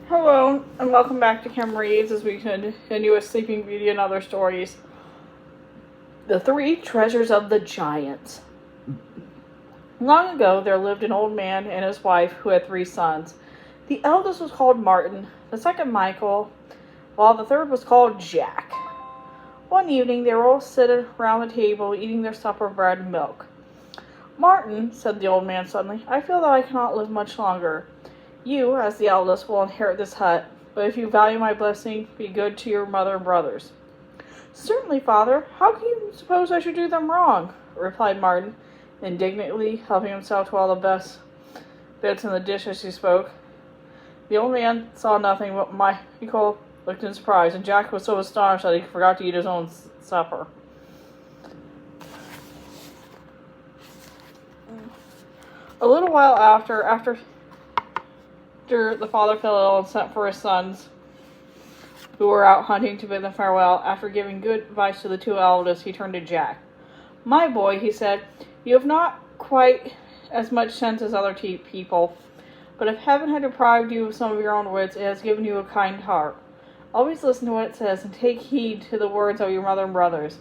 Hello, and welcome back to Kim Reads as we continue with Sleeping Beauty and Other Stories. The Three Treasures of the Giants. Long ago, there lived an old man and his wife who had 3 sons. The eldest was called Martin, the second Michael, while the third was called Jack. One evening, they were all sitting around the table eating their supper of bread and milk. "Martin," said the old man suddenly, "I feel that I cannot live much longer. You, as the eldest, will inherit this hut, but if you value my blessing, be good to your mother and brothers." "Certainly, father. How can you suppose I should do them wrong?" replied Martin, indignantly, helping himself to all the best bits in the dish as he spoke. The old man saw nothing, but Michael looked in surprise, and Jack was so astonished that he forgot to eat his own supper. A little while after the father fell ill and sent for his sons, who were out hunting, to bid them farewell. After giving good advice to the 2 eldest, he turned to Jack. "My boy," he said, "you have not quite as much sense as other people, but if heaven had deprived you of some of your own wits, it has given you a kind heart. Always listen to what it says, and take heed to the words of your mother and brothers,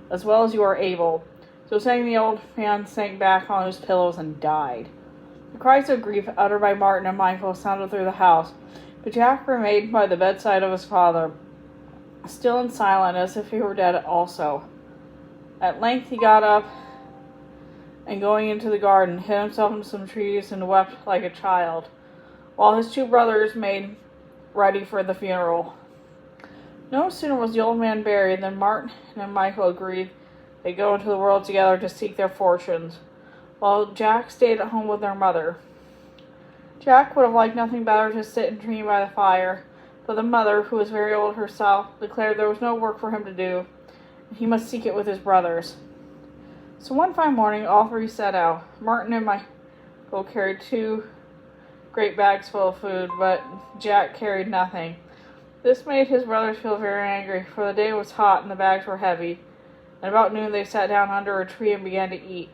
as well as you are able." So saying, the old man sank back on his pillows and died. The cries of grief uttered by Martin and Michael sounded through the house, but Jack remained by the bedside of his father, still and silent, as if he were dead also. At length he got up, and going into the garden, hid himself in some trees and wept like a child, while his 2 brothers made ready for the funeral. No sooner was the old man buried than Martin and Michael agreed they'd go into the world together to seek their fortunes, while Jack stayed at home with their mother. Jack would have liked nothing better to sit and dream by the fire, but the mother, who was very old herself, declared there was no work for him to do, and he must seek it with his brothers. So one fine morning, all 3 set out. Martin and Michael carried 2 great bags full of food, but Jack carried nothing. This made his brothers feel very angry, for the day was hot and the bags were heavy, and about noon they sat down under a tree and began to eat.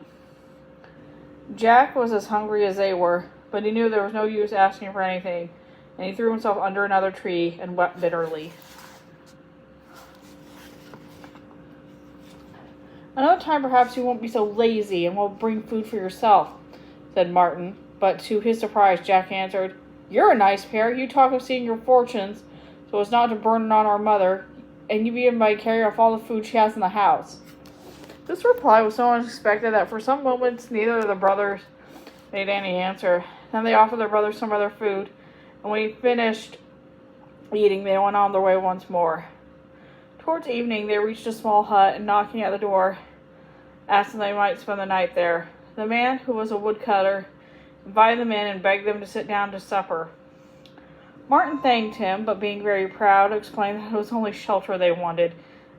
Jack was as hungry as they were, but he knew there was no use asking for anything, and he threw himself under another tree and wept bitterly. "Another time perhaps you won't be so lazy and will bring food for yourself," said Martin, but to his surprise Jack answered, "You're a nice pair. You talk of seeing your fortunes so as not to burden on our mother, and you begin by carrying off all the food she has in the house." This reply was so unexpected that for some moments neither of the brothers made any answer. Then they offered their brother some of their food, and when he finished eating, they went on their way once more. Towards evening, they reached a small hut, and knocking at the door, asked if they might spend the night there. The man, who was a woodcutter, invited them in and begged them to sit down to supper. Martin thanked him, but being very proud, explained that it was only shelter they wanted,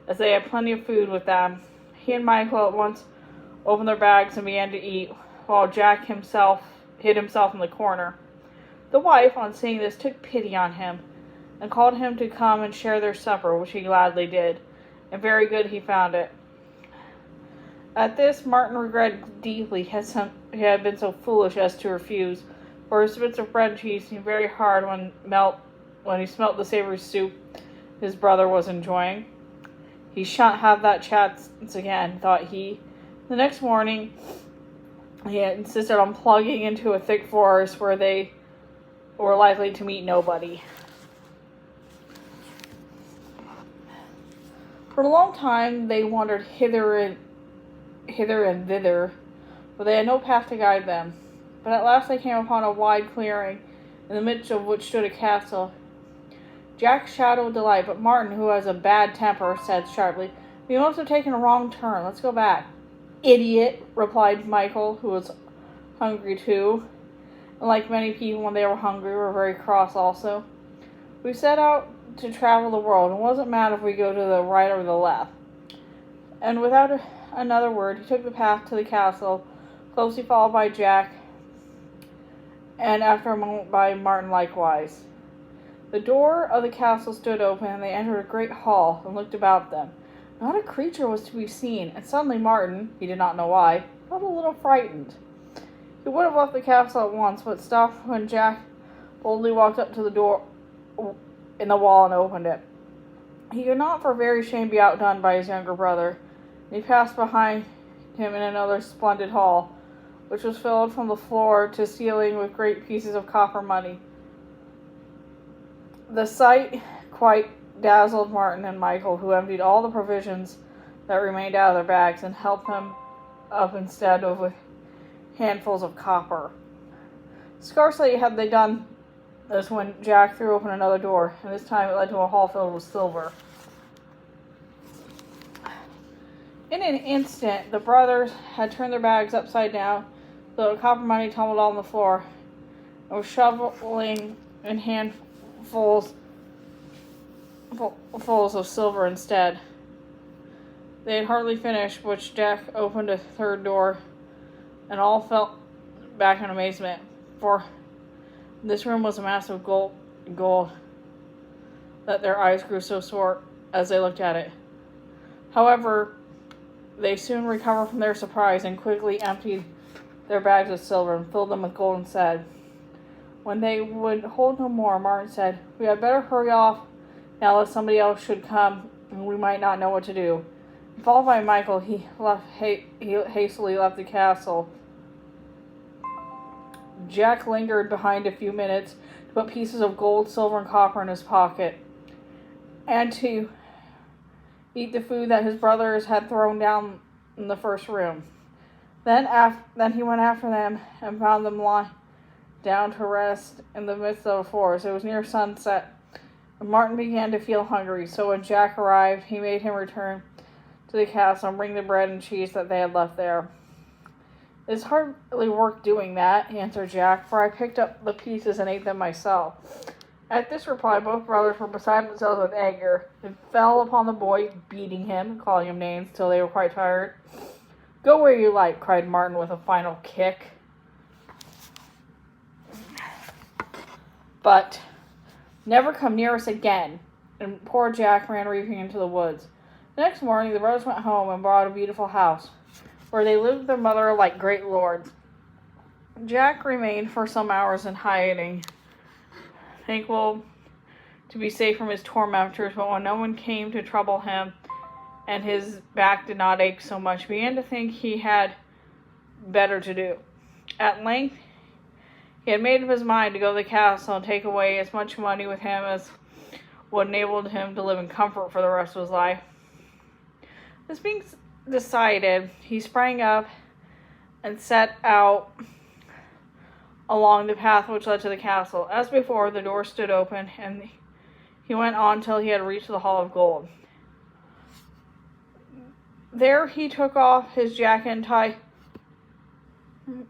as they had plenty of food with them. He and Michael at once opened their bags and began to eat, while Jack himself hid himself in the corner. The wife, on seeing this, took pity on him, and called him to come and share their supper, which he gladly did, and very good he found it. At this, Martin regretted deeply he had been so foolish as to refuse, for his bits of bread and cheese seemed very hard when he smelt the savory soup his brother was enjoying. He shan't have that chance again, thought he. The next morning, he insisted on plunging into a thick forest where they were likely to meet nobody. For a long time, they wandered hither and thither, but they had no path to guide them. But at last they came upon a wide clearing, in the midst of which stood a castle. Jack shouted with delight, but Martin, who has a bad temper, said sharply, "We must have taken a wrong turn. Let's go back." "Idiot," replied Michael, who was hungry too, and like many people when they were hungry were very cross also. "We set out to travel the world, and it doesn't matter if we go to the right or the left." And without another word, he took the path to the castle, closely followed by Jack, and after a moment by Martin likewise. The door of the castle stood open, and they entered a great hall and looked about them. Not a creature was to be seen, and suddenly Martin, he did not know why, felt a little frightened. He would have left the castle at once, but stopped when Jack boldly walked up to the door in the wall and opened it. He could not for very shame be outdone by his younger brother. And he passed behind him in another splendid hall, which was filled from the floor to ceiling with great pieces of copper money. The sight quite dazzled Martin and Michael, who emptied all the provisions that remained out of their bags and helped them up instead of with handfuls of copper. Scarcely had they done this when Jack threw open another door, and this time it led to a hall filled with silver. In an instant, the brothers had turned their bags upside down, so the copper money tumbled on the floor, and were shoveling in handfuls of silver instead. They had hardly finished, which Jack opened a third door, and all fell back in amazement, for this room was a mass of gold that their eyes grew so sore as they looked at it. However, they soon recovered from their surprise and quickly emptied their bags of silver and filled them with gold and said, when they would hold no more, Martin said, we had better hurry off now lest somebody else should come and we might not know what to do. And followed by Michael, he hastily left the castle. Jack lingered behind a few minutes to put pieces of gold, silver, and copper in his pocket, and to eat the food that his brothers had thrown down in the first room. Then he went after them and found them lying down to rest in the midst of a forest. It was near sunset, and Martin began to feel hungry, so when Jack arrived, he made him return to the castle and bring the bread and cheese that they had left there. It's hardly worth doing that, answered Jack, for I picked up the pieces and ate them myself. At this reply, both brothers were beside themselves with anger, and fell upon the boy, beating him, calling him names till they were quite tired. Go where you like, cried Martin with a final kick. But never come near us again. And poor Jack ran weeping into the woods. The next morning, the brothers went home and bought a beautiful house, where they lived with their mother like great lords. Jack remained for some hours in hiding, thankful to be safe from his tormentors, but when no one came to trouble him, and his back did not ache so much, he began to think he had better to do. At length, he had made up his mind to go to the castle and take away as much money with him as would enable him to live in comfort for the rest of his life. This being decided, he sprang up and set out along the path which led to the castle. As before, the door stood open, and he went on till he had reached the Hall of Gold. There he took off his jacket and tied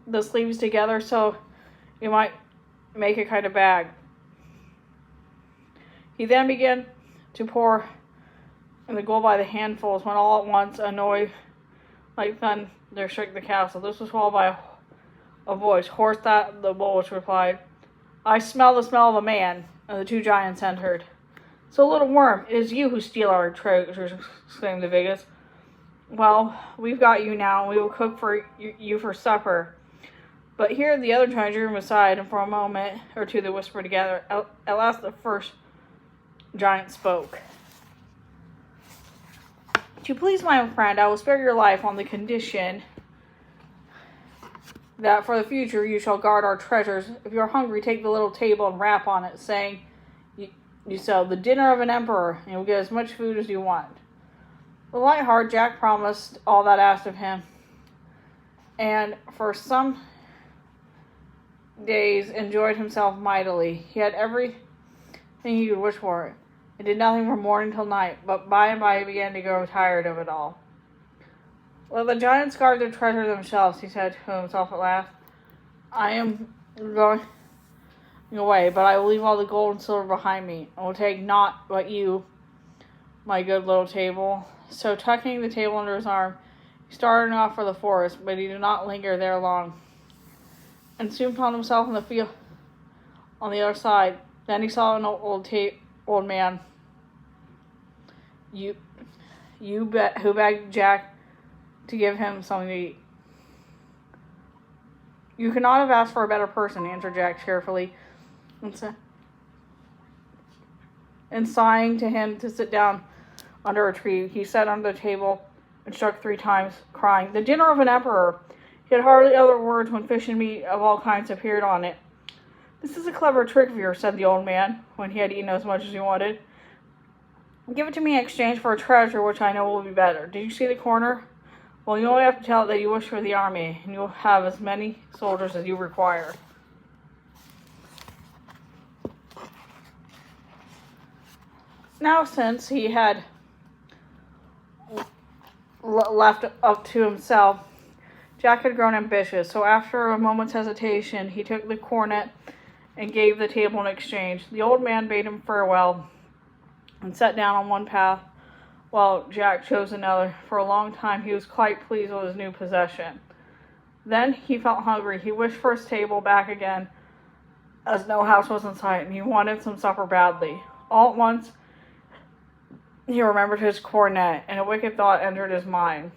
the sleeves together so you might make a kind of bag. He then began to pour in the gold by the handfuls, when all at once a noise like thunder shook the castle. This was followed by a voice, hoarse that the bull, which replied, I smell the smell of a man. And the two giants entered. So, little worm, it is you who steal our treasures, exclaimed the biggest. Well, we've got you now, and we will cook for you for supper. But here the other giant drew him aside, and for a moment or two they whispered together. At last the first giant spoke. To please my friend, I will spare your life on the condition that for the future you shall guard our treasures. If you are hungry, take the little table and rap on it, saying you sell the dinner of an emperor, and you'll get as much food as you want. With a light heart, Jack promised all that asked of him, and for some days enjoyed himself mightily. He had everything he could wish for. He did nothing from morning till night, but by and by he began to grow tired of it all. Let the giants guard their treasure themselves, he said to himself at last. I am going away, but I will leave all the gold and silver behind me, and will take naught but you, my good little table. So tucking the table under his arm, he started off for the forest, but he did not linger there long, and soon found himself in the field on the other side. Then he saw an old man who begged Jack to give him something to eat. You could not have asked for a better person, answered Jack cheerfully, and said, and sighing to him to sit down under a tree, he sat under the table and struck 3 times, crying, "The dinner of an emperor!" He had hardly uttered words when fish and meat of all kinds appeared on it. "This is a clever trick of yours," said the old man, when he had eaten as much as he wanted. "Give it to me in exchange for a treasure which I know will be better. Did you see the corner? Well, you only have to tell it that you wish for the army, and you will have as many soldiers as you require." Now, since he had left up to himself, Jack had grown ambitious, so after a moment's hesitation, he took the cornet and gave the table in exchange. The old man bade him farewell and sat down on one path while Jack chose another. For a long time he was quite pleased with his new possession. Then he felt hungry. He wished for his table back again, as no house was in sight, and he wanted some supper badly. All at once he remembered his cornet, and a wicked thought entered his mind.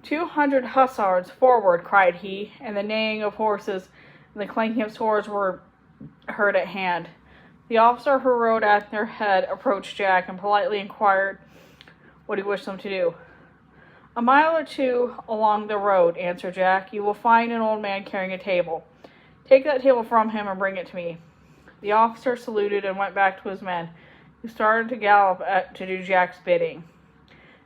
200 hussars, forward!" cried he, and the neighing of horses and the clanking of swords were heard at hand. The officer who rode at their head approached Jack and politely inquired what he wished them to do. "A mile or 2 along the road," answered Jack, "you will find an old man carrying a table. Take that table from him and bring it to me." The officer saluted and went back to his men, who started to gallop to do Jack's bidding.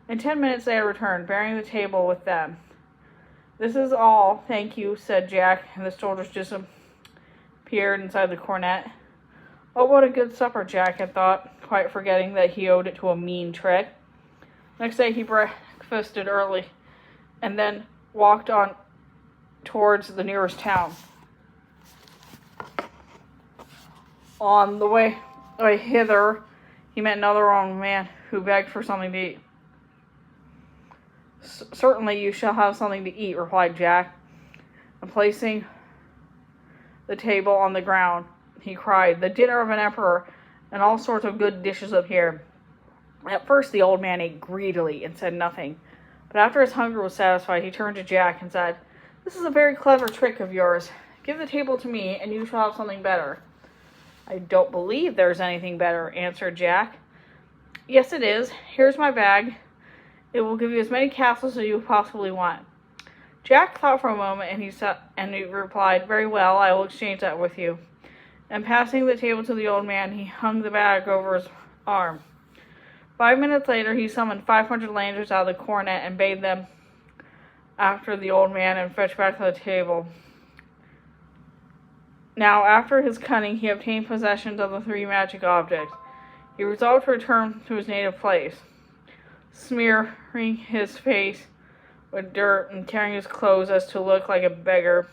In 10 minutes they had returned, bearing the table with them. "This is all, thank you," said Jack, and the soldiers disappeared inside the cornet. Oh, what a good supper, Jack had thought, quite forgetting that he owed it to a mean trick. Next day he breakfasted early, and then walked on towards the nearest town. On the way hither, he met another old man who begged for something to eat. "Certainly you shall have something to eat," replied Jack, and placing the table on the ground, he cried, "The dinner of an emperor, and all sorts of good dishes up here." At first the old man ate greedily and said nothing, but after his hunger was satisfied, he turned to Jack and said, "This is a very clever trick of yours. Give the table to me, and you shall have something better." "I don't believe there's anything better," answered Jack. "Yes, it is. Here's my bag. It will give you as many castles as you possibly want." Jack thought for a moment, and he replied, "Very well, I will exchange that with you." And passing the table to the old man, he hung the bag over his arm. 5 minutes later, he summoned 500 lancers out of the cornet and bade them after the old man and fetched back to the table. Now, after his cunning, he obtained possession of the 3 magic objects. He resolved to return to his native place, smearing his face with dirt and tearing his clothes as to look like a beggar.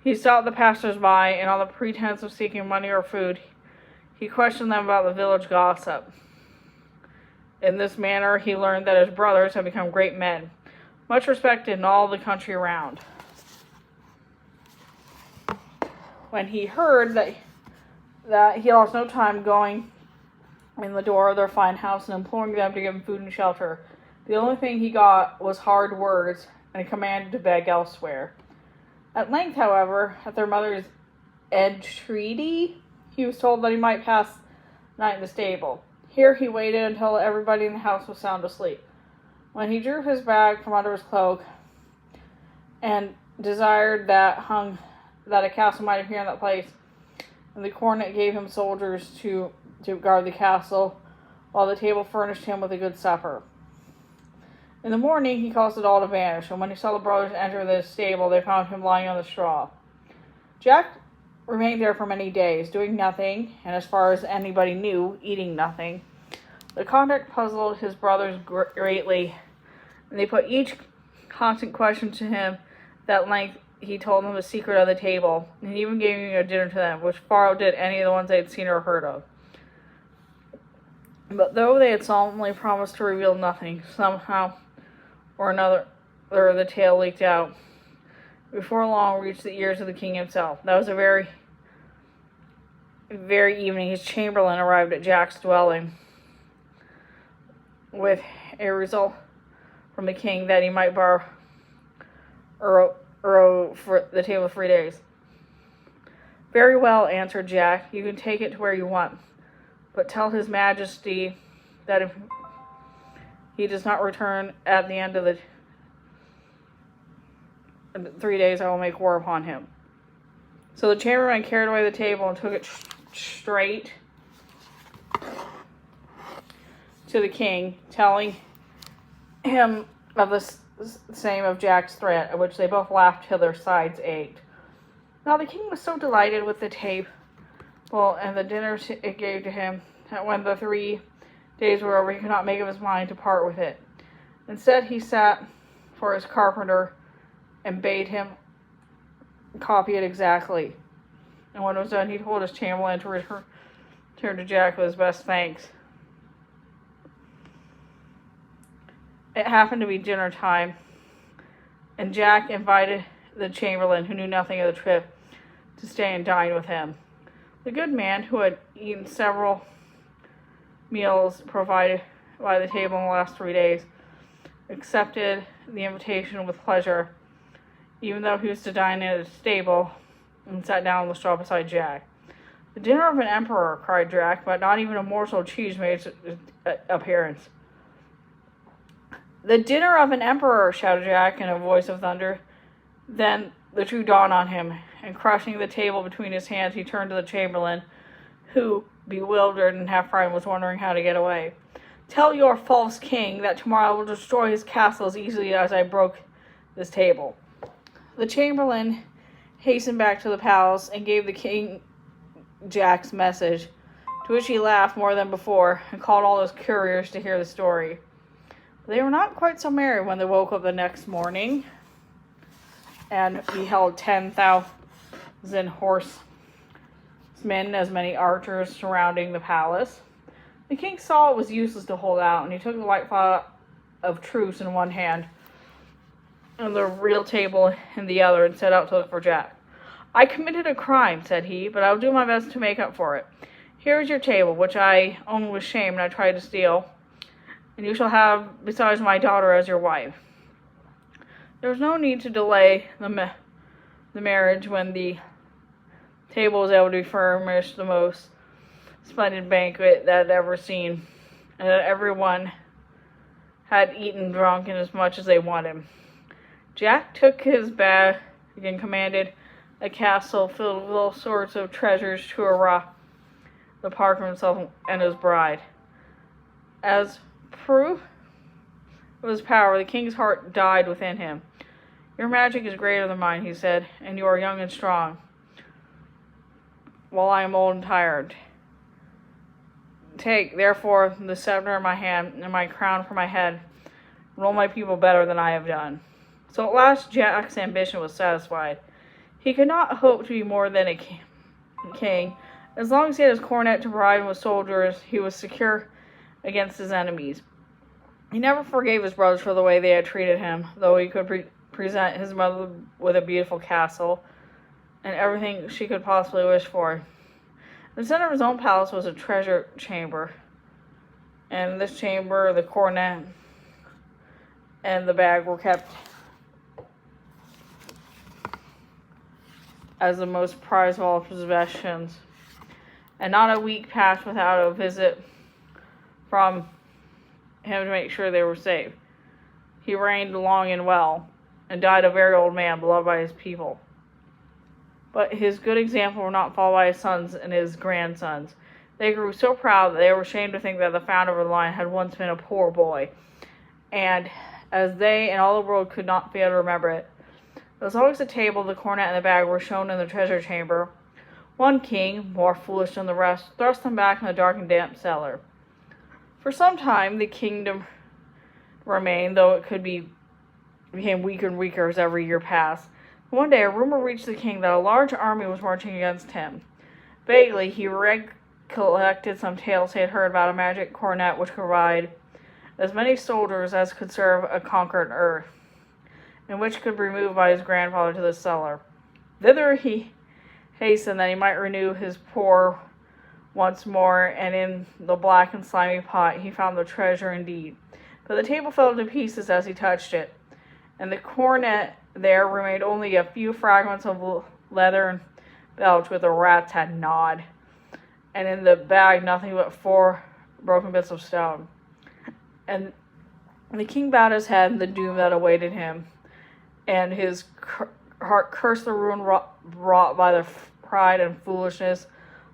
He sought the passers-by, and on the pretense of seeking money or food, he questioned them about the village gossip. In this manner, he learned that his brothers had become great men, much respected in all the country around. When he heard that he lost no time going in the door of their fine house and imploring them to give him food and shelter. The only thing he got was hard words, and he commanded to beg elsewhere. At length, however, at their mother's entreaty, he was told that he might pass the night in the stable. Here he waited until everybody in the house was sound asleep, when he drew his bag from under his cloak and desired that a castle might appear in that place, and the cornet gave him soldiers to guard the castle, while the table furnished him with a good supper. In the morning he caused it all to vanish, and when he saw the brothers enter the stable, they found him lying on the straw. Jack remained there for many days, doing nothing, and as far as anybody knew, eating nothing. The conduct puzzled his brothers greatly, and they put each constant question to him. At length he told them the secret of the table, and even gave him a dinner to them, which far outdid any of the ones they had seen or heard of. But though they had solemnly promised to reveal nothing, somehow or another the tale leaked out. Before long reached the ears of the king himself. That was a very evening his chamberlain arrived at Jack's dwelling with a result from the king that he might borrow for the table 3 days. "Very well," answered Jack. "You can take it to where you want. but tell his majesty that if he does not return at the end of the 3 days, I will make war upon him. So the chamberlain carried away the table and took it straight to the king, telling him of the same of Jack's threat, at which they both laughed till their sides ached. Now the king was so delighted with the table and the dinner it gave to him, that when the 3 days were over, he could not make up his mind to part with it. Instead, he sat for his carpenter and bade him copy it exactly. And when it was done, he told his chamberlain to return to Jack with his best thanks. It happened to be dinner time, and Jack invited the chamberlain, who knew nothing of the trip, to stay and dine with him. The good man, who had eaten several meals provided by the table in the last 3 days, accepted the invitation with pleasure, even though he was to dine in a stable, and sat down on the straw beside Jack. The dinner of an emperor, cried Jack, but not even a morsel of cheese made its appearance. The dinner of an emperor, shouted Jack in a voice of thunder. Then the truth dawned on him, and crushing the table between his hands, he turned to the chamberlain, who, bewildered and half frightened, was wondering how to get away. Tell your false king that tomorrow I will destroy his castle as easily as I broke this table. The chamberlain hastened back to the palace and gave the king Jack's message, to which he laughed more than before and called all his couriers to hear the story. They were not quite so merry when they woke up the next morning and beheld 10,000 horsemen, as many archers, surrounding the palace. The king saw it was useless to hold out, and he took the white flag of truce in one hand and the real table in the other, and set out to look for Jack. I committed a crime, said he, but I will do my best to make up for it. Here is your table, which I owned with shame and I tried to steal, and you shall have, besides, my daughter as your wife. There was no need to delay the marriage when the table was able to furnish the most splendid banquet that had ever seen, and that everyone had eaten and drunken as much as they wanted. Jack took his bag and commanded a castle filled with all sorts of treasures to arrive the park for himself and his bride. As proof of his power, the king's heart died within him. Your magic is greater than mine, he said, and you are young and strong, while I am old and tired. Take, therefore, the scepter in my hand and my crown for my head, and rule my people better than I have done. So at last Jack's ambition was satisfied. He could not hope to be more than a king. As long as he had his coronet to provide with soldiers, he was secure against his enemies. He never forgave his brothers for the way they had treated him, though he could present his mother with a beautiful castle and everything she could possibly wish for. In the center of his own palace was a treasure chamber, and in this chamber the coronet and the bag were kept as the most prized of all his possessions, and not a week passed without a visit from him to make sure they were safe. He reigned long and well, and died a very old man, beloved by his people. But his good example were not followed by his sons and his grandsons. They grew so proud that they were ashamed to think that the founder of the line had once been a poor boy, and as they and all the world could not fail to remember it. As long as the table, the coronet, and the bag were shown in the treasure chamber, one king, more foolish than the rest, thrust them back in the dark and damp cellar. For some time the kingdom remained, though it became weaker and weaker as every year passed. One day a rumor reached the king that a large army was marching against him. Vaguely he recollected some tales he had heard about a magic coronet which could provide as many soldiers as could serve a conquered earth, and which could be removed by his grandfather to the cellar. Thither he hastened that he might renew his pour once more, and in the black and slimy pot he found the treasure indeed. But the table fell to pieces as he touched it, and the coronet there remained only a few fragments of leather and belch which the rats had gnawed. and in the bag nothing but 4 broken bits of stone. And the king bowed his head in the doom that awaited him, and his heart cursed the ruin wrought by the pride and foolishness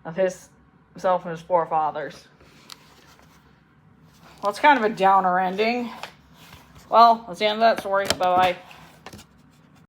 of himself and his forefathers. Well, it's kind of a downer ending. Well, that's the end of that story. Bye-bye.